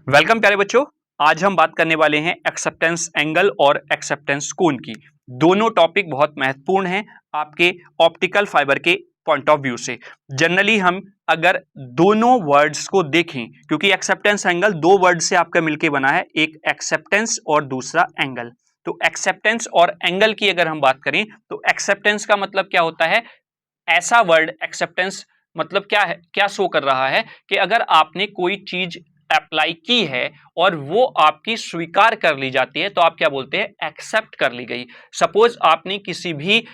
Welcome प्यारे बच्चों। आज हम बात करने वाले हैं एक्सेप्टेंस एंगल और एक्सेप्टेंस कोण की। दोनों टॉपिक बहुत महत्वपूर्ण हैं आपके ऑप्टिकल फाइबर के पॉइंट ऑफ व्यू से। जनरली हम अगर दोनों वर्ड्स को देखें, क्योंकि एक्सेप्टेंस एंगल दो वर्ड से आपका मिलकर बना है, एक एक्सेप्टेंस और दूसरा एंगल। तो एक्सेप्टेंस और एंगल की अगर हम बात करें तो एक्सेप्टेंस का मतलब क्या होता है? ऐसा वर्ड एक्सेप्टेंस मतलब क्या है, क्या शो कर रहा है कि अगर आपने कोई चीज अप्लाई की है और वो आपकी स्वीकार कर ली जाती है तो आप क्या बोलते हैं? एक्सेप्ट कर ली गई। सपोज आपने किसी भी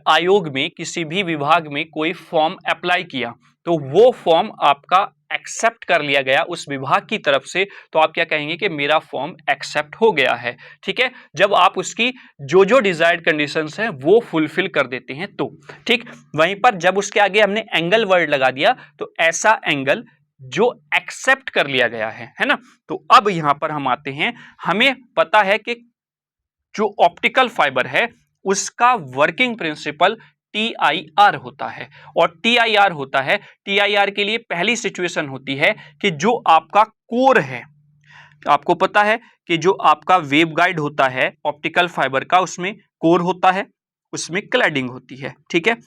आयोग में, किसी भी विभाग में कोई फॉर्म अप्लाई किया तो वो फॉर्म आपका एक्सेप्ट कर लिया गया उस विभाग की तरफ से, तो आप क्या कहेंगे कि मेरा फॉर्म एक्सेप्ट हो गया है। ठीक है, जब आप उसकी जो जो डिजायर्ड कंडीशंस हैं वो फुलफिल कर देते हैं तो ठीक। वहीं पर जब उसके आगे हमने एंगल वर्ड लगा दिया तो ऐसा एंगल जो एक्सेप्ट कर लिया गया है ना। तो अब यहां पर हम आते हैं, हमें पता है कि जो ऑप्टिकल फाइबर है उसका वर्किंग प्रिंसिपल TIR होता है। और TIR होता है, TIR के लिए पहली सिचुएशन होती है कि जो आपका कोर है, आपको पता है कि जो आपका वेवगाइड होता है ऑप्टिकल फाइबर का, उसमें कोर होता है, उसमें क्लैडिंग होती है। ठीक है,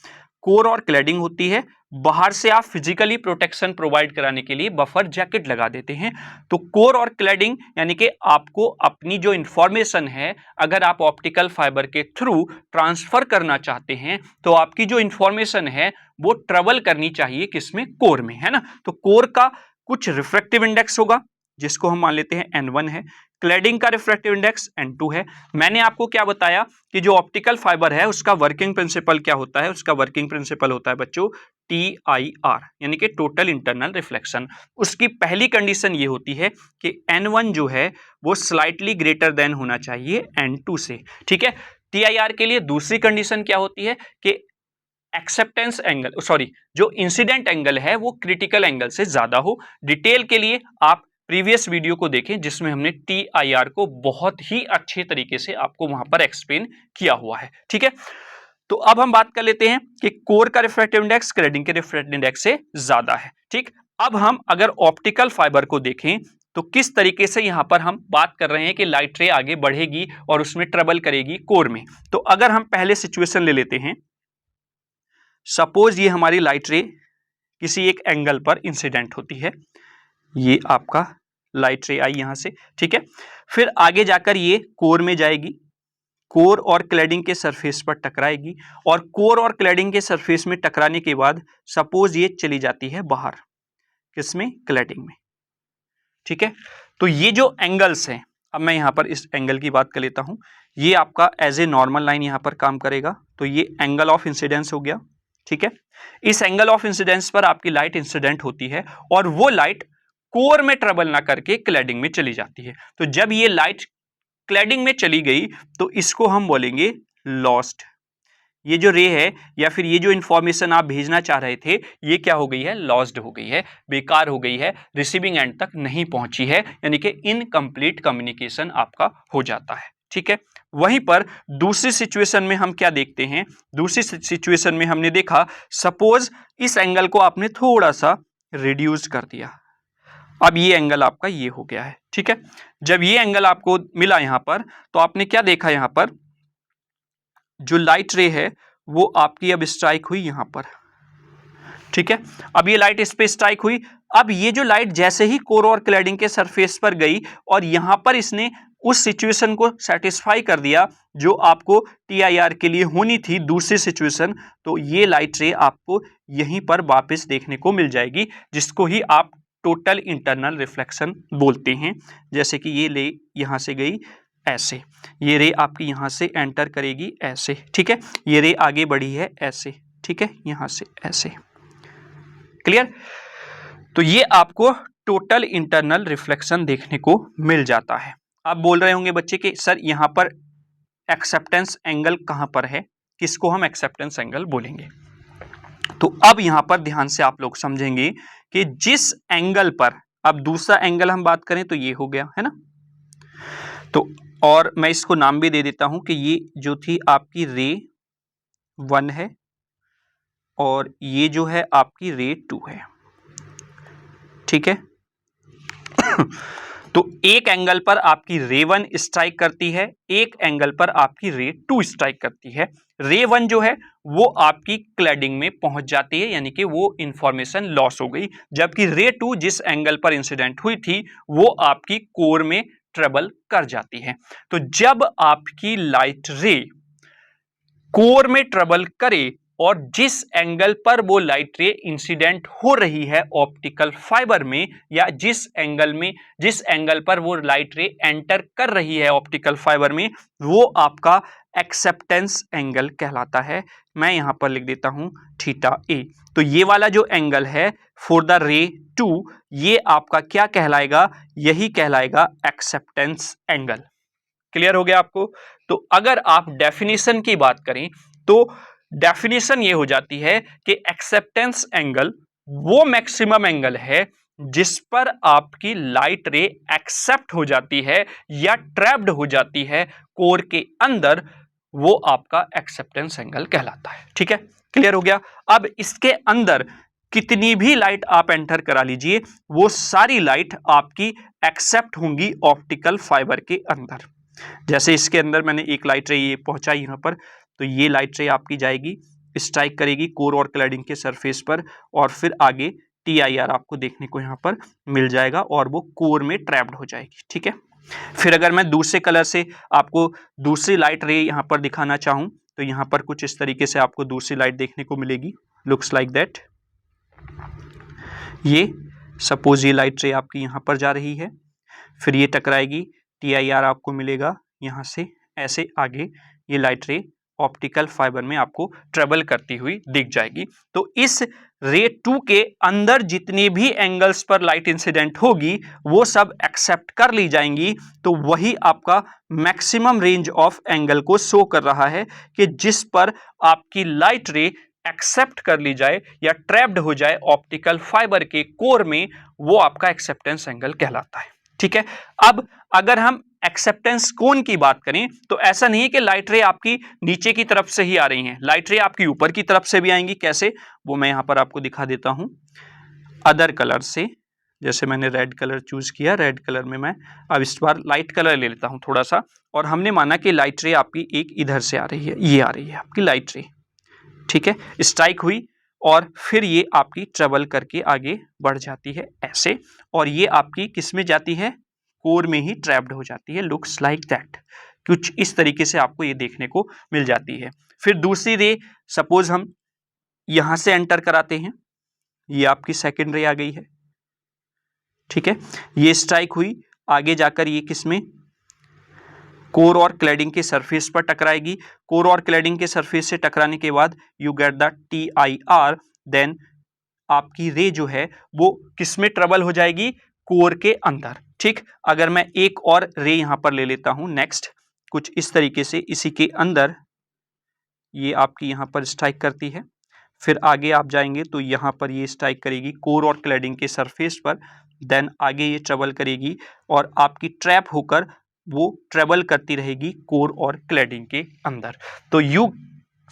कोर और क्लैडिंग होती है। बाहर से आप फिजिकली प्रोटेक्शन प्रोवाइड कराने के लिए बफर जैकेट लगा देते हैं। तो कोर और क्लैडिंग यानी कि आपको अपनी जो इंफॉर्मेशन है अगर आप ऑप्टिकल फाइबर के थ्रू ट्रांसफर करना चाहते हैं तो आपकी जो इंफॉर्मेशन है वो ट्रेवल करनी चाहिए किसमें? कोर में, है ना। तो कोर का कुछ रिफ्रैक्टिव इंडेक्स होगा जिसको हम मान लेते हैं N1 है। क्लैडिंग का रिफ्रैक्टिव इंडेक्स N2 है। मैंने आपको क्या बताया कि जो ऑप्टिकल फाइबर है उसका वर्किंग प्रिंसिपल क्या होता है? उसका वर्किंग प्रिंसिपल होता है बच्चों TIR यानी कि टोटल इंटरनल रिफ्लेक्शन। उसकी पहली कंडीशन ये होती है कि N1 जो है वो स्लाइटली ग्रेटर देन होना चाहिए N2 से। ठीक है, TIR के लिए दूसरी कंडीशन क्या होती है कि एक्सेप्टेंस एंगल, सॉरी, जो इंसिडेंट एंगल है वो क्रिटिकल एंगल से ज्यादा हो। डिटेल के लिए आप प्रीवियस वीडियो को देखें जिसमें हमने TIR को बहुत ही अच्छे तरीके से आपको वहां पर एक्सप्लेन किया हुआ है। ठीक है, तो अब हम बात कर लेते हैं कि कोर का रिफ्रैक्टिव इंडेक्स क्लैडिंग के रिफ्रैक्टिव इंडेक्स से ज्यादा है। ठीक, अब हम अगर ऑप्टिकल फाइबर को देखें तो किस तरीके से यहां पर हम बात कर रहे हैं कि लाइट रे आगे बढ़ेगी और उसमें ट्रबल करेगी कोर में। तो अगर हम पहले सिचुएशन ले लेते हैं, सपोज ये हमारी लाइट रे किसी एक एंगल पर इंसिडेंट होती है, ये आपका लाइट रे आई यहां से। ठीक है, फिर आगे जाकर ये कोर में जाएगी, कोर और क्लैडिंग के सरफेस पर टकराएगी और कोर और क्लैडिंग के सरफेस में टकराने के बाद सपोज ये चली जाती है बाहर, किसमें? क्लैडिंग में। ठीक है, तो ये जो एंगल्स हैं, अब मैं यहां पर इस एंगल की बात कर लेता हूं, ये आपका एज ए नॉर्मल लाइन यहां पर काम करेगा, तो ये एंगल ऑफ इंसिडेंस हो गया। ठीक है, इस एंगल ऑफ इंसिडेंस पर आपकी लाइट इंसिडेंट होती है और वो लाइट कोर में ट्रेवल ना करके क्लैडिंग में चली जाती है। तो जब ये लाइट क्लैडिंग में चली गई तो इसको हम बोलेंगे लॉस्ट। ये जो रे है या फिर ये जो इंफॉर्मेशन आप भेजना चाह रहे थे ये क्या हो गई है? लॉस्ड हो गई है, बेकार हो गई है, रिसीविंग एंड तक नहीं पहुंची है, यानी कि इनकम्प्लीट कम्युनिकेशन आपका हो जाता है। ठीक है, वहीं पर दूसरी सिचुएशन में हम क्या देखते हैं? दूसरी सिचुएशन में हमने देखा, सपोज इस एंगल को आपने थोड़ा सा रिड्यूस कर दिया, अब ये एंगल आपका ये हो गया है। ठीक है, जब ये एंगल आपको मिला यहां पर तो आपने क्या देखा? यहां पर जो लाइट रे है वो आपकी अब स्ट्राइक हुई यहां पर। ठीक है, अब ये लाइट इस पे स्ट्राइक हुई, अब ये जो लाइट जैसे ही कोर और क्लैडिंग के सरफेस पर गई और यहां पर इसने उस सिचुएशन को सेटिस्फाई कर दिया जो आपको TIR के लिए होनी थी, दूसरी सिचुएशन, तो ये लाइट रे आपको यहीं पर वापस देखने को मिल जाएगी, जिसको ही आप टोटल इंटरनल रिफ्लेक्शन बोलते हैं। जैसे कि ये ले यहां से गई ऐसे, ये रे आपकी यहां से एंटर करेगी ऐसे। ठीक है, ये रे आगे बढ़ी है ऐसे। ठीक है, यहां से ऐसे। क्लियर? तो ये आपको टोटल इंटरनल रिफ्लेक्शन देखने को मिल जाता है। आप बोल रहे होंगे बच्चे कि सर यहां पर एक्सेप्टेंस एंगल कहां पर है, किसको हम एक्सेप्टेंस एंगल बोलेंगे? तो अब यहां पर ध्यान से आप लोग समझेंगे कि जिस एंगल पर, अब दूसरा एंगल हम बात करें तो ये हो गया है ना, तो और मैं इसको नाम भी दे देता हूं कि ये जो थी आपकी रे 1 है और ये जो है आपकी रे 2 है। ठीक है तो एक एंगल पर आपकी रे 1 स्ट्राइक करती है, एक एंगल पर आपकी रे 2 स्ट्राइक करती है। रे 1 जो है वो आपकी क्लैडिंग में पहुंच जाती है, यानी कि वो इंफॉर्मेशन लॉस हो गई, जबकि रे 2 जिस एंगल पर इंसिडेंट हुई थी वो आपकी कोर में ट्रेवल कर जाती है। तो जब आपकी लाइट रे कोर में ट्रेवल करे और जिस एंगल पर वो लाइट रे इंसिडेंट हो रही है ऑप्टिकल फाइबर में, या जिस एंगल पर वो लाइट रे एंटर कर रही है ऑप्टिकल फाइबर में, वो आपका एक्सेप्टेंस एंगल कहलाता है। मैं यहां पर लिख देता हूं थीटा ए। तो ये वाला जो एंगल है फॉर द रे 2, ये आपका क्या कहलाएगा? यही कहलाएगा एक्सेप्टेंस एंगल। क्लियर हो गया आपको? तो अगर आप डेफिनेशन की बात करें तो डेफिनेशन ये हो जाती है कि एक्सेप्टेंस एंगल वो मैक्सिमम एंगल है जिस पर आपकी लाइट रे एक्सेप्ट हो जाती है या ट्रैप्ड हो जाती है कोर के अंदर, वो आपका एक्सेप्टेंस एंगल कहलाता है। ठीक है, क्लियर हो गया? अब इसके अंदर कितनी भी लाइट आप एंटर करा लीजिए, वो सारी लाइट आपकी एक्सेप्ट होंगी ऑप्टिकल फाइबर के अंदर। जैसे इसके अंदर मैंने एक लाइट रे ये पहुंचाई यहां पर, तो ये लाइट रे आपकी जाएगी, स्ट्राइक करेगी कोर और क्लैडिंग के सरफेस पर, और फिर आगे TIR आपको देखने को यहां पर मिल जाएगा और वो कोर में ट्रैप्ड हो जाएगी। ठीक है, फिर अगर मैं दूसरे कलर से आपको दूसरी लाइट रे यहां पर दिखाना चाहूं तो यहां पर कुछ इस तरीके से आपको दूसरी लाइट देखने को मिलेगी, लुक्स लाइक दैट। ये सपोज ये लाइट रे आपकी यहां पर जा रही है, फिर ये टकराएगी, TIR आपको मिलेगा यहां से, ऐसे आगे ये लाइट रे ऑप्टिकल फाइबर में आपको ट्रेवल करती हुई दिख जाएगी। तो इस रे 2 के अंदर जितने भी एंगल्स पर लाइट इंसिडेंट होगी वो सब एक्सेप्ट कर ली जाएंगी। तो वही आपका मैक्सिमम रेंज ऑफ एंगल को शो कर रहा है कि जिस पर आपकी लाइट रे एक्सेप्ट कर ली जाए या ट्रैप्ड हो जाए ऑप्टिकल फाइबर के कोर में, वो आपका एक्सेप्टेंस एंगल कहलाता है। ठीक है, अब अगर हम एक्सेप्टेंस कोण की बात करें तो ऐसा नहीं है कि लाइट रे आपकी नीचे की तरफ से ही आ रही हैं, लाइट रे आपकी ऊपर की तरफ से भी आएंगी। कैसे, वो मैं यहां पर आपको दिखा देता हूं अदर कलर से। जैसे मैंने रेड कलर चूज किया, रेड कलर में मैं अब इस बार लाइट कलर ले लेता हूं थोड़ा सा, और हमने माना कि लाइट रे आपकी एक इधर से आ रही है, ये आ रही है आपकी लाइट रे। ठीक है, स्ट्राइक हुई और फिर ये आपकी ट्रेवल करके आगे बढ़ जाती है ऐसे, और ये आपकी किस में जाती है? कोर में ही ट्रैप्ड हो जाती है। लुक्स लाइक दैट, कुछ इस तरीके से आपको ये देखने को मिल जाती है। फिर दूसरी रे सपोज हम यहां से एंटर कराते हैं, ये आपकी सेकेंड रे आ गई है। ठीक है, ये स्ट्राइक हुई, आगे जाकर ये किसमें? कोर और क्लैडिंग के सरफेस पर टकराएगी। कोर और क्लैडिंग के सरफेस से टकराने के बाद you get the TIR, then आपकी रे जो है वो किसमें ट्रेवल हो जाएगी? कोर के अंदर। ठीक, अगर मैं एक और रे यहां पर ले लेता हूं नेक्स्ट, कुछ इस तरीके से इसी के अंदर ये आपकी यहां पर स्ट्राइक करती है, फिर आगे आप जाएंगे तो यहां पर ये स्ट्राइक करेगी कोर और क्लैडिंग के सरफेस पर, देन आगे ये ट्रेवल करेगी और आपकी ट्रैप होकर वो ट्रेवल करती रहेगी कोर और क्लैडिंग के अंदर। तो यू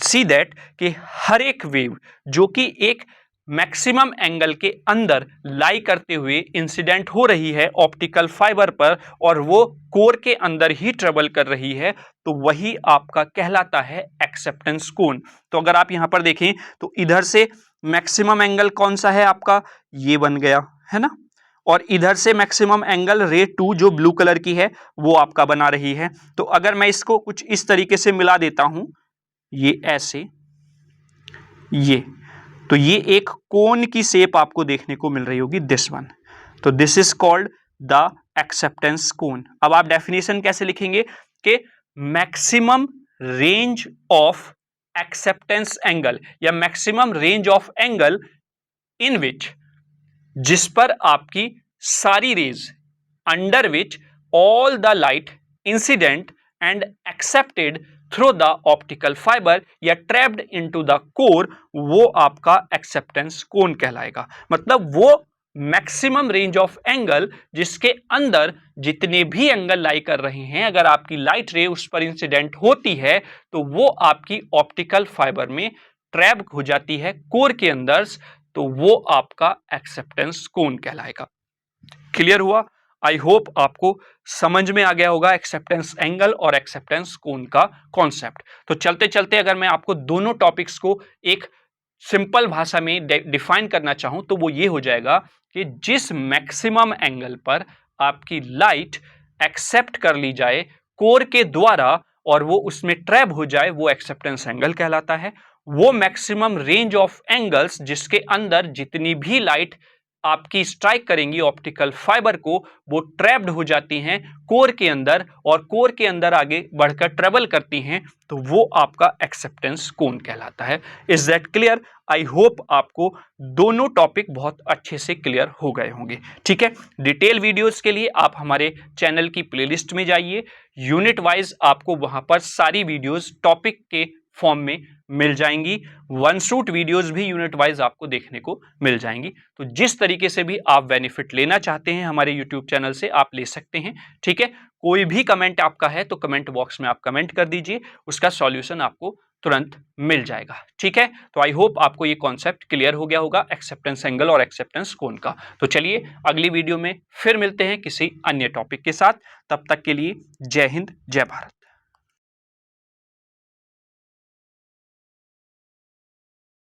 सी दैट कि हर एक वेव जो कि एक मैक्सिमम एंगल के अंदर लाई करते हुए इंसिडेंट हो रही है ऑप्टिकल फाइबर पर और वो कोर के अंदर ही ट्रेवल कर रही है, तो वही आपका कहलाता है एक्सेप्टेंस कोण। तो अगर आप यहां पर देखें तो इधर से मैक्सिमम एंगल कौन सा है आपका? ये बन गया है ना, और इधर से मैक्सिमम एंगल रे 2 जो ब्लू कलर की है वो आपका बना रही है। तो अगर मैं इसको कुछ इस तरीके से मिला देता हूं, ये ऐसे, ये, तो ये एक कोन की शेप आपको देखने को मिल रही होगी, दिस वन। तो this is called the acceptance cone. अब आप डेफिनेशन कैसे लिखेंगे कि maximum range of acceptance angle या maximum range of angle in which, जिस पर आपकी सारी rays under which all the light incident and accepted through the optical fiber या ट्रैप्ड इनटू द कोर, वो आपका एक्सेप्टेंस कोण कहलाएगा। मतलब वो मैक्सिमम रेंज ऑफ एंगल जिसके अंदर जितने भी एंगल लाई कर रहे हैं, अगर आपकी लाइट रे उस पर इंसिडेंट होती है तो वो आपकी ऑप्टिकल फाइबर में ट्रैप हो जाती है कोर के अंदर, तो वो आपका एक्सेप्टेंस कोण कहलाएगा। क्लियर हुआ? आई होप आपको समझ में आ गया होगा एक्सेप्टेंस एंगल और एक्सेप्टेंस कोण का कॉन्सेप्ट। तो चलते चलते अगर मैं आपको दोनों टॉपिक्स को एक सिंपल भाषा में डिफाइन करना चाहूं तो वो ये हो जाएगा कि जिस मैक्सिमम एंगल पर आपकी लाइट एक्सेप्ट कर ली जाए कोर के द्वारा और वो उसमें ट्रैप हो जाए, वो एक्सेप्टेंस एंगल कहलाता है। वो मैक्सिमम रेंज ऑफ एंगल्स जिसके अंदर जितनी भी लाइट आपकी स्ट्राइक करेंगी ऑप्टिकल फाइबर को, वो ट्रैप्ड हो जाती हैं कोर के अंदर और कोर के अंदर आगे बढ़कर ट्रेवल करती हैं, तो वो आपका एक्सेप्टेंस कोण कहलाता है। Is that clear? I hope आपको दोनों टॉपिक बहुत अच्छे से क्लियर हो गए होंगे। ठीक है, डिटेल वीडियोस के लिए आप हमारे चैनल की प्लेलिस्ट में जाइए, यूनिट वाइज आपको वहां पर सारी वीडियोस टॉपिक के फॉर्म में मिल जाएंगी। वन शूट वीडियोस भी यूनिट वाइज आपको देखने को मिल जाएंगी। तो जिस तरीके से भी आप बेनिफिट लेना चाहते हैं हमारे यूट्यूब चैनल से आप ले सकते हैं। ठीक है, कोई भी कमेंट आपका है तो कमेंट बॉक्स में आप कमेंट कर दीजिए, उसका सॉल्यूशन आपको तुरंत मिल जाएगा। ठीक है, तो आई होप आपको ये कॉन्सेप्ट क्लियर हो गया होगा एक्सेप्टेंस एंगल और एक्सेप्टेंस कोण का। तो चलिए अगली वीडियो में फिर मिलते हैं किसी अन्य टॉपिक के साथ। तब तक के लिए जय हिंद, जय भारत।